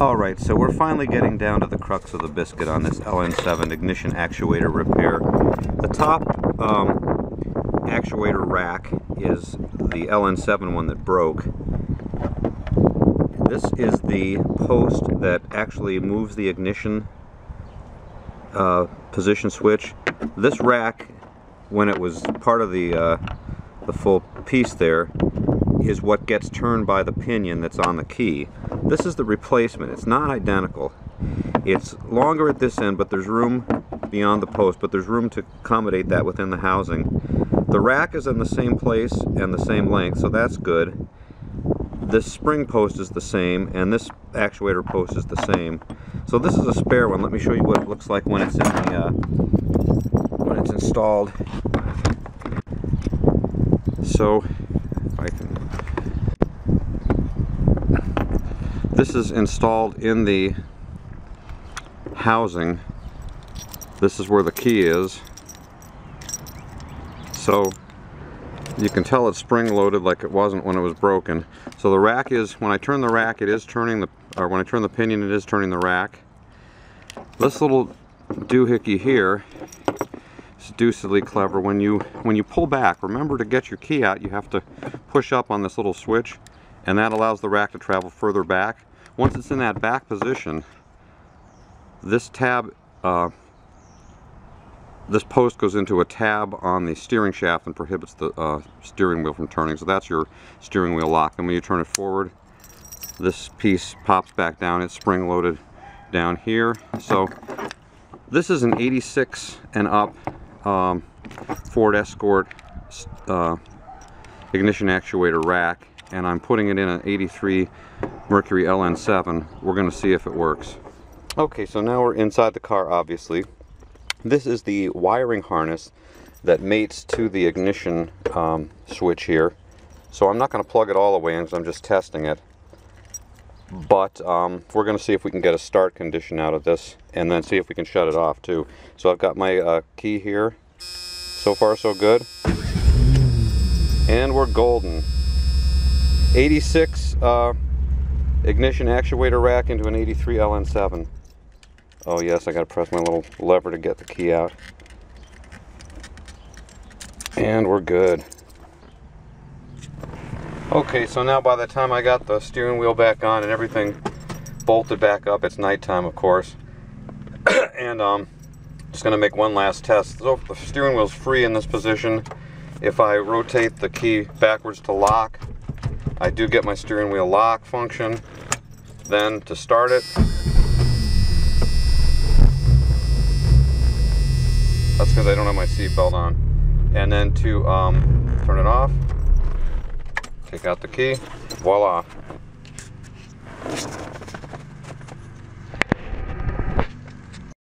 Alright, so we're finally getting down to the crux of the biscuit on this LN7 ignition actuator repair. The top actuator rack is the LN7 one that broke. This is the post that actually moves the ignition position switch. This rack, when it was part of the full piece there, is what gets turned by the pinion that's on the key. This is the replacement. It's not identical. It's longer at this end, but there's room beyond the post, but there's room to accommodate that within the housing. The rack is in the same place and the same length, so that's good. This spring post is the same, and this actuator post is the same. So this is a spare one. Let me show you what it looks like when it's in the when it's installed. So if I can. This is installed in the housing. This is where the key is. So you can tell it's spring loaded like it wasn't when it was broken. So the rack is, when I turn the rack, it is turning the, or when I turn the pinion, it is turning the rack. This little doohickey here is deucedly clever. When you pull back, remember to get your key out, you have to push up on this little switch, and that allows the rack to travel further back. Once it's in that back position, this tab, this post goes into a tab on the steering shaft and prohibits the steering wheel from turning. So that's your steering wheel lock. And when you turn it forward, this piece pops back down. It's spring loaded down here. So this is an 86 and up Ford Escort ignition actuator rack, and I'm putting it in an 83 Mercury LN7. We're going to see if it works. Okay, so now we're inside the car, obviously. This is the wiring harness that mates to the ignition switch here. So I'm not going to plug it all the way in because I'm just testing it. But we're going to see if we can get a start condition out of this, and then see if we can shut it off too. So I've got my key here. So far so good. And we're golden. 86 ignition actuator rack into an 83 LN7. Oh yes, I gotta press my little lever to get the key out. And we're good. Okay, so now by the time I got the steering wheel back on and everything bolted back up, it's nighttime of course. And just gonna make one last test. So if the steering wheel's free in this position, if I rotate the key backwards to lock, I do get my steering wheel lock function. Then to start it, that's because I don't have my seatbelt on. And then to turn it off, take out the key, voila.